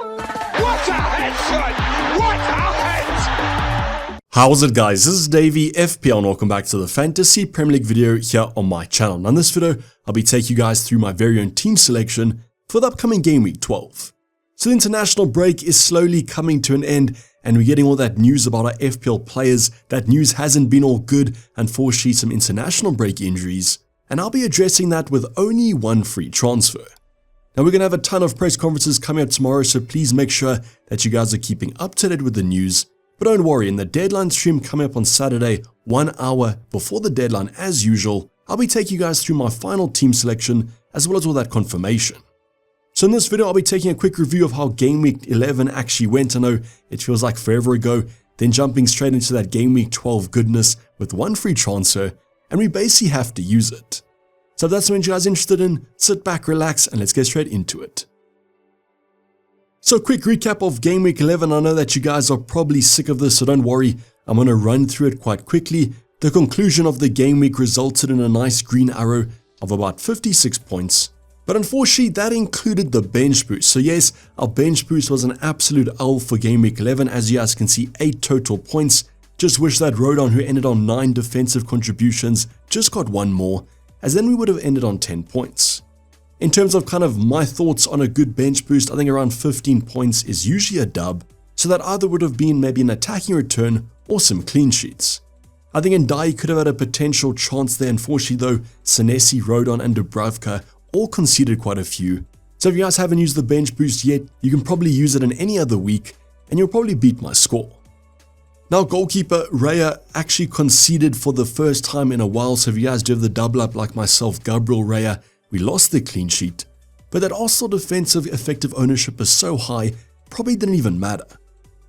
What a headshot! What a head! How's it, guys? This is Dayvy, FPL, and welcome back to the Fantasy Premier League video here on my channel. Now in this video, I'll be taking you guys through my very own team selection for the upcoming Game Week 12. So the international break is slowly coming to an end, and we're getting all that news about our FPL players. That news hasn't been all good, unfortunately some international break injuries, and I'll be addressing that with only one free transfer. Now we're going to have a ton of press conferences coming up tomorrow, so please make sure that you guys are keeping up to date with the news. But don't worry, in the deadline stream coming up on Saturday, 1 hour before the deadline as usual, I'll be taking you guys through my final team selection as well as all that confirmation. So in this video, I'll be taking a quick review of how Game Week 11 actually went. I know it feels like forever ago, then jumping straight into that Game Week 12 goodness with one free transfer, and we basically have to use it. So if that's something you guys are interested in, sit back, relax, and let's get straight into it. So quick recap of Game Week 11. I know that you guys are probably sick of this, so don't worry. I'm going to run through it quite quickly. The conclusion of the game week resulted in a nice green arrow of about 56 points. But unfortunately, that included the bench boost. So yes, our bench boost was an absolute L for Game Week 11. As you guys can see, 8 total points. Just wish that Rodon, who ended on 9 defensive contributions, just got 1 more, as then we would have ended on 10 points. In terms of kind of my thoughts on a good bench boost, I think around 15 points is usually a dub, so that either would have been maybe an attacking return or some clean sheets. I think Ndai could have had a potential chance there. Unfortunately though, Senesi, Rodon and Dubravka all conceded quite a few. So if you guys haven't used the bench boost yet, you can probably use it in any other week and you'll probably beat my score. Now goalkeeper Raya actually conceded for the first time in a while, so if you guys do have the double up like myself, Gabriel Raya, we lost the clean sheet, but that Arsenal defensive effective ownership is so high, probably didn't even matter.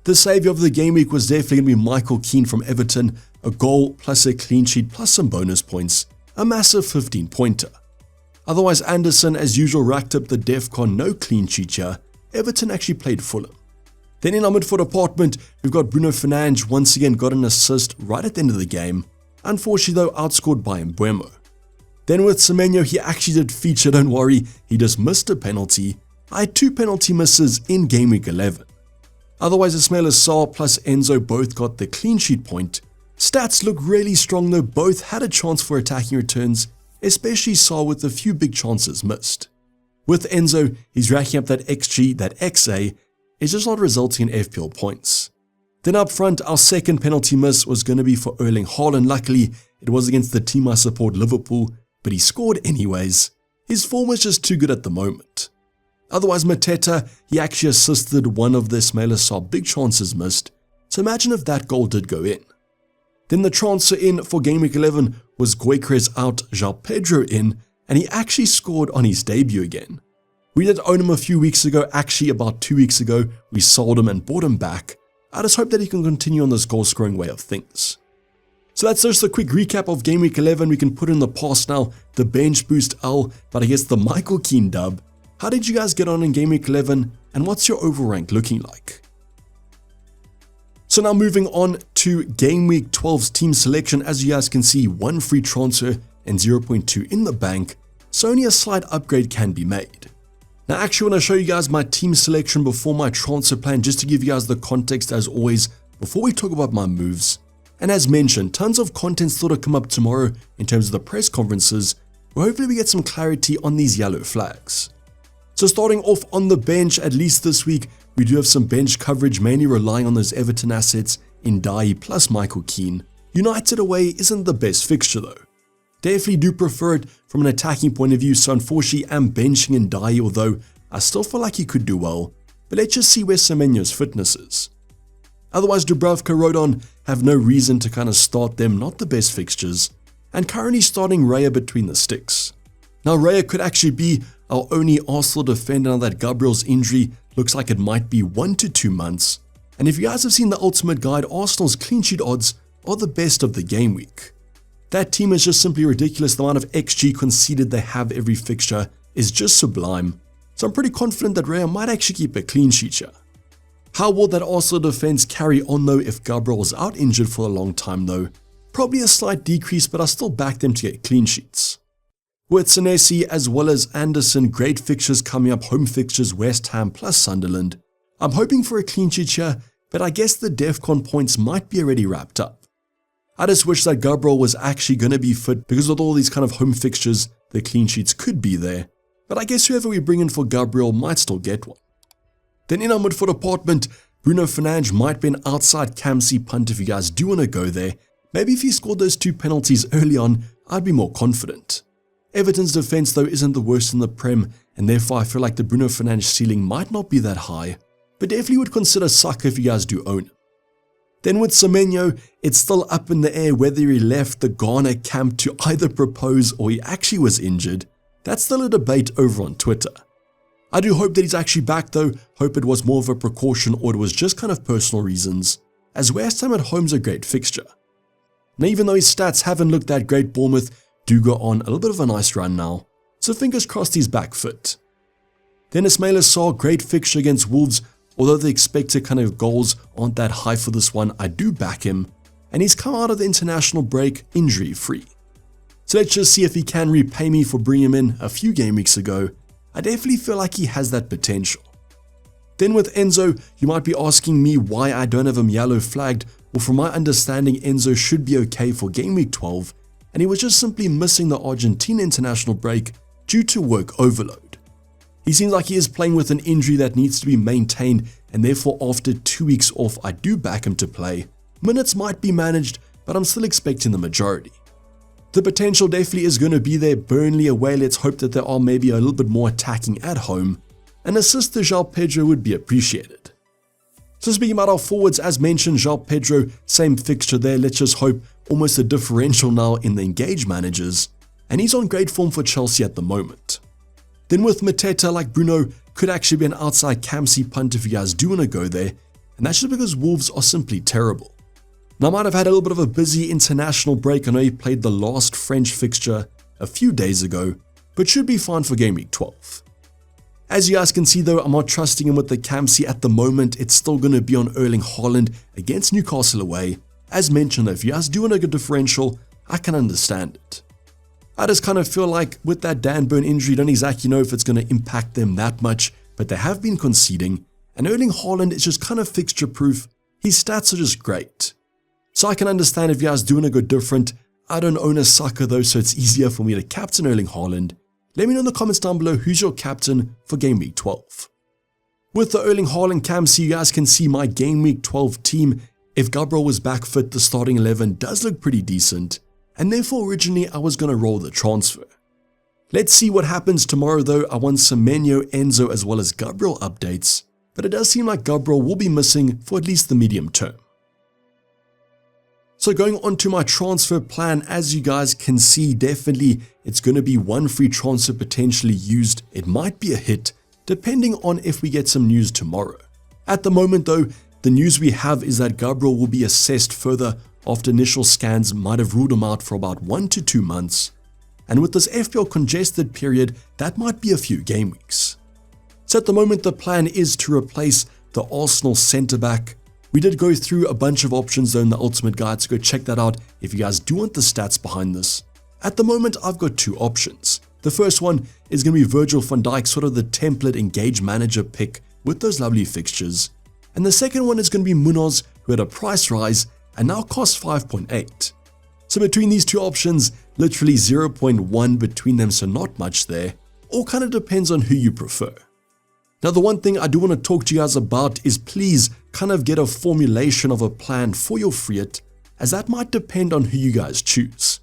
The saviour of the game week was definitely going to be Michael Keane from Everton, a goal plus a clean sheet plus some bonus points, a massive 15-pointer. Otherwise Anderson as usual racked up the DEFCON no clean sheet here. Everton actually played Fulham. Then in our midfield department, we've got Bruno Fernandes once again got an assist right at the end of the game, unfortunately though outscored by Mbeumo. Then with Semenyo, he actually did feature, don't worry, he just missed a penalty. I had 2 penalty misses in Game Week 11. Otherwise Ismail Assar plus Enzo both got the clean sheet point. Stats look really strong though, both had a chance for attacking returns, especially Sarr with a few big chances missed. With Enzo, he's racking up that XG, that XA, it's just not resulting in FPL points. Then up front, our second penalty miss was going to be for Erling Haaland. Luckily, it was against the team I support, Liverpool, but he scored anyways. His form was just too good at the moment. Otherwise, Mateta, he actually assisted one of the Ismail Assar big chances missed, so imagine if that goal did go in. Then the transfer in for Game Week 11 was Gyökeres out, João Pedro in, and he actually scored on his debut again. We did own him a few weeks ago, actually about 2 weeks ago, we sold him and bought him back. I just hope that he can continue on this goal scoring way of things. So that's just a quick recap of Game Week 11. We can put in the past now, the bench boost L, but I guess the Michael Keane dub. How did you guys get on in Game Week 11 and what's your overall rank looking like? So now moving on to Game Week 12's team selection. As you guys can see, 1 free transfer and 0.2 in the bank, so only a slight upgrade can be made. Now I actually want to show you guys my team selection before my transfer plan, just to give you guys the context as always before we talk about my moves. And as mentioned, tons of content still to come up tomorrow in terms of the press conferences, where hopefully we get some clarity on these yellow flags. So starting off on the bench, at least this week, we do have some bench coverage, mainly relying on those Everton assets in Ndai plus Michael Keane. United away isn't the best fixture though. Definitely do prefer it from an attacking point of view, so unfortunately I'm benching Ndai, although I still feel like he could do well, but let's just see where Semenyo's fitness is. Otherwise Dubravka, Rodon have no reason to kind of start them, not the best fixtures, and currently starting Raya between the sticks. Now Raya could actually be our only Arsenal defender now that Gabriel's injury looks like it might be 1 to 2 months, and if you guys have seen the ultimate guide, Arsenal's clean sheet odds are the best of the game week. That team is just simply ridiculous. The amount of XG conceded they have every fixture is just sublime, so I'm pretty confident that Raya might actually keep a clean sheet here. How will that Arsenal defense carry on though if Gabriel was out injured for a long time though? Probably a slight decrease, but I still back them to get clean sheets. With Senesi as well as Anderson, great fixtures coming up, home fixtures West Ham plus Sunderland. I'm hoping for a clean sheet here, but I guess the DEFCON points might be already wrapped up. I just wish that Gabriel was actually going to be fit, because with all these kind of home fixtures, the clean sheets could be there. But I guess whoever we bring in for Gabriel might still get one. Then in our midfield department, Bruno Fernandes might be an outside Camsey punt if you guys do want to go there. Maybe if he scored those 2 penalties early on, I'd be more confident. Everton's defense though isn't the worst in the Prem, and therefore I feel like the Bruno Fernandes ceiling might not be that high, but definitely would consider Saka if you guys do own him. Then with Semenyo, it's still up in the air whether he left the Ghana camp to either propose or he actually was injured. That's still a debate over on Twitter. I do hope that he's actually back though, hope it was more of a precaution or it was just kind of personal reasons, as West Ham at home's a great fixture. Now even though his stats haven't looked that great, Bournemouth do go on a little bit of a nice run now, so fingers crossed he's back fit. Then Ismail Assar, great fixture against Wolves, although the expected kind of goals aren't that high for this one, I do back him, and he's come out of the international break injury free. So let's just see if he can repay me for bringing him in a few game weeks ago. I definitely feel like he has that potential. Then with Enzo, you might be asking me why I don't have him yellow flagged. Well, from my understanding, Enzo should be okay for game week 12, and he was just simply missing the Argentina international break due to work overload. He seems like he is playing with an injury that needs to be maintained, and therefore after 2 weeks off, I do back him to play. Minutes might be managed, but I'm still expecting the majority. The potential definitely is going to be there. Burnley away, let's hope that there are maybe a little bit more attacking at home. An assist to João Pedro would be appreciated. So speaking about our forwards, as mentioned, João Pedro, same fixture there. Let's just hope almost a differential now in the engaged managers. And he's on great form for Chelsea at the moment. Then with Mateta, like Bruno, could actually be an outside Camsey punt if you guys do want to go there. And that's just because Wolves are simply terrible. Now I might have had a little bit of a busy international break. I know he played the last French fixture a few days ago, but should be fine for game week 12. As you guys can see though, I'm not trusting him with the Camsey at the moment. It's still going to be on Erling Haaland against Newcastle away. As mentioned, if you guys do want a good differential, I can understand it. I just kind of feel like with that Dan Burn injury, don't exactly know if it's going to impact them that much, but they have been conceding, and Erling Haaland is just kind of fixture proof. His stats are just great. So I can understand if you guys do want to go different. I don't own a Saka though, so it's easier for me to captain Erling Haaland. Let me know in the comments down below who's your captain for game week 12. With the Erling Haaland Camsey, you guys can see my game week 12 team. If Gabriel was back fit, the starting 11 does look pretty decent, and therefore originally I was going to roll the transfer. Let's see what happens tomorrow though. I want Semenyo, Enzo as well as Gabriel updates, but it does seem like Gabriel will be missing for at least the medium term. So going on to my transfer plan, as you guys can see, definitely it's going to be one free transfer potentially used. It might be a hit, depending on if we get some news tomorrow. At the moment though, the news we have is that Gabriel will be assessed further after initial scans might have ruled him out for about 1 to 2 months. And with this FPL congested period, that might be a few game weeks. So at the moment, the plan is to replace the Arsenal centre-back. We did go through a bunch of options though in the Ultimate Guide, so go check that out if you guys do want the stats behind this. At the moment, I've got 2 options. The first one is going to be Virgil van Dijk, sort of the template engage manager pick with those lovely fixtures. And the second one is going to be Munoz, who had a price rise and now costs 5.8. So between these 2 options, literally 0.1 between them, so not much there. All kind of depends on who you prefer. Now the one thing I do want to talk to you guys about is please kind of get a formulation of a plan for your free hit, as that might depend on who you guys choose.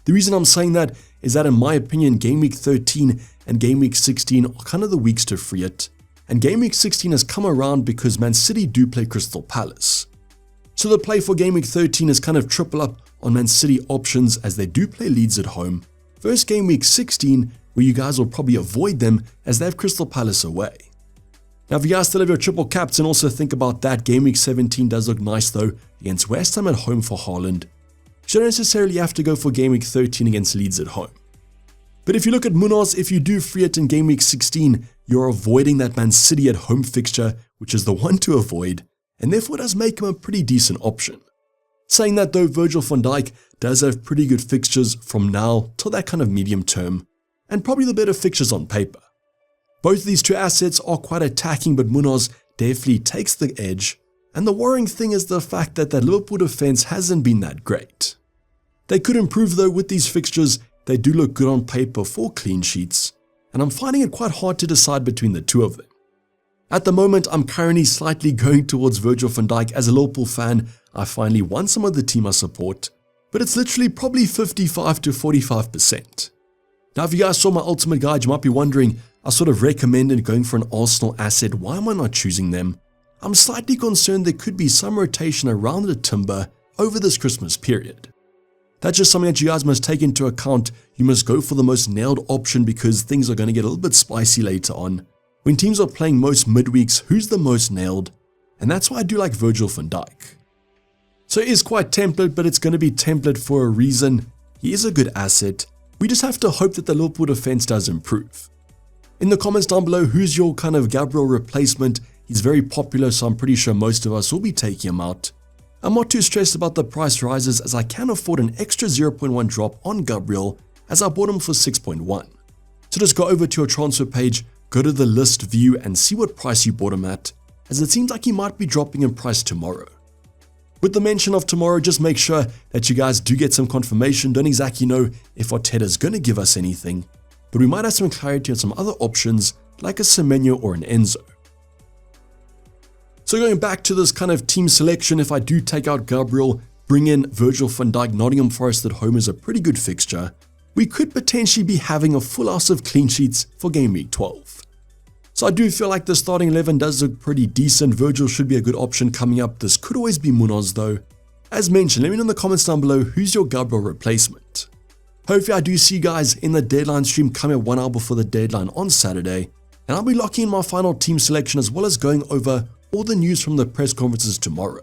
The reason I'm saying that is that in my opinion, game week 13 and game week 16 are kind of the weeks to free hit, and game week 16 has come around because Man City do play Crystal Palace. So the play for game week 13 is kind of triple up on Man City options as they do play Leeds at home, versus game week 16 where you guys will probably avoid them as they have Crystal Palace away. Now if you guys still have your triple caps, and also think about that, game week 17 does look nice though against West Ham at home for Haaland. You don't necessarily have to go for game week 13 against Leeds at home. But if you look at Munoz, if you do free it in game week 16, you're avoiding that Man City at home fixture, which is the one to avoid, and therefore does make him a pretty decent option. Saying that though, Virgil van Dijk does have pretty good fixtures from now till that kind of medium term, and probably the better fixtures on paper. Both of these 2 assets are quite attacking, but Munoz definitely takes the edge, and the worrying thing is the fact that Liverpool defense hasn't been that great. They could improve though with these fixtures. They do look good on paper for clean sheets, and I'm finding it quite hard to decide between the two of them. At the moment, I'm currently slightly going towards Virgil van Dijk. As a Liverpool fan, I finally won some of the team I support, but it's literally probably 55 to 45%. Now, if you guys saw my ultimate guide, you might be wondering, I sort of recommended going for an Arsenal asset. Why am I not choosing them? I'm slightly concerned there could be some rotation around the timber over this Christmas period. That's just something that you guys must take into account. You must go for the most nailed option because things are going to get a little bit spicy later on. When teams are playing most midweeks, who's the most nailed? And that's why I do like Virgil van Dijk. So it is quite template, but it's going to be template for a reason. He is a good asset. We just have to hope that the Liverpool defense does improve. In the comments down below, who's your kind of Gabriel replacement? He's very popular, so I'm pretty sure most of us will be taking him out. I'm not too stressed about the price rises as I can afford an extra 0.1 drop on Gabriel as I bought him for 6.1. So just go over to your transfer page, go to the list view and see what price you bought him at, as it seems like he might be dropping in price tomorrow. With the mention of tomorrow, just make sure that you guys do get some confirmation. Don't exactly know if Arteta is going to give us anything, but we might have some clarity on some other options like a Semenyo or an Enzo. So going back to this kind of team selection, if I do take out Gabriel, bring in Virgil van Dijk, Nottingham Forest at home is a pretty good fixture, we could potentially be having a full house of clean sheets for game week 12. So I do feel like the starting 11 does look pretty decent. Virgil should be a good option coming up. This could always be Munoz though. As mentioned, let me know in the comments down below who's your Gabriel replacement. Hopefully I do see you guys in the deadline stream coming up 1 hour before the deadline on Saturday, and I'll be locking in my final team selection as well as going over all the news from the press conferences tomorrow.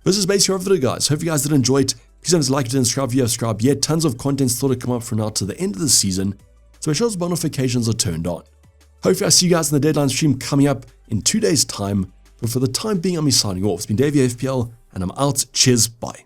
This is basically our video, guys. Hope you guys did enjoy it. Please don't like it and subscribe if you have subscribed yet. Tons of content still to come up from now to the end of the season, so make sure those notifications are turned on. Hopefully I see you guys in the deadline stream coming up in 2 days time, but for the time being I'm signing off. It's been Dayvy FPL and I'm out. Cheers, bye.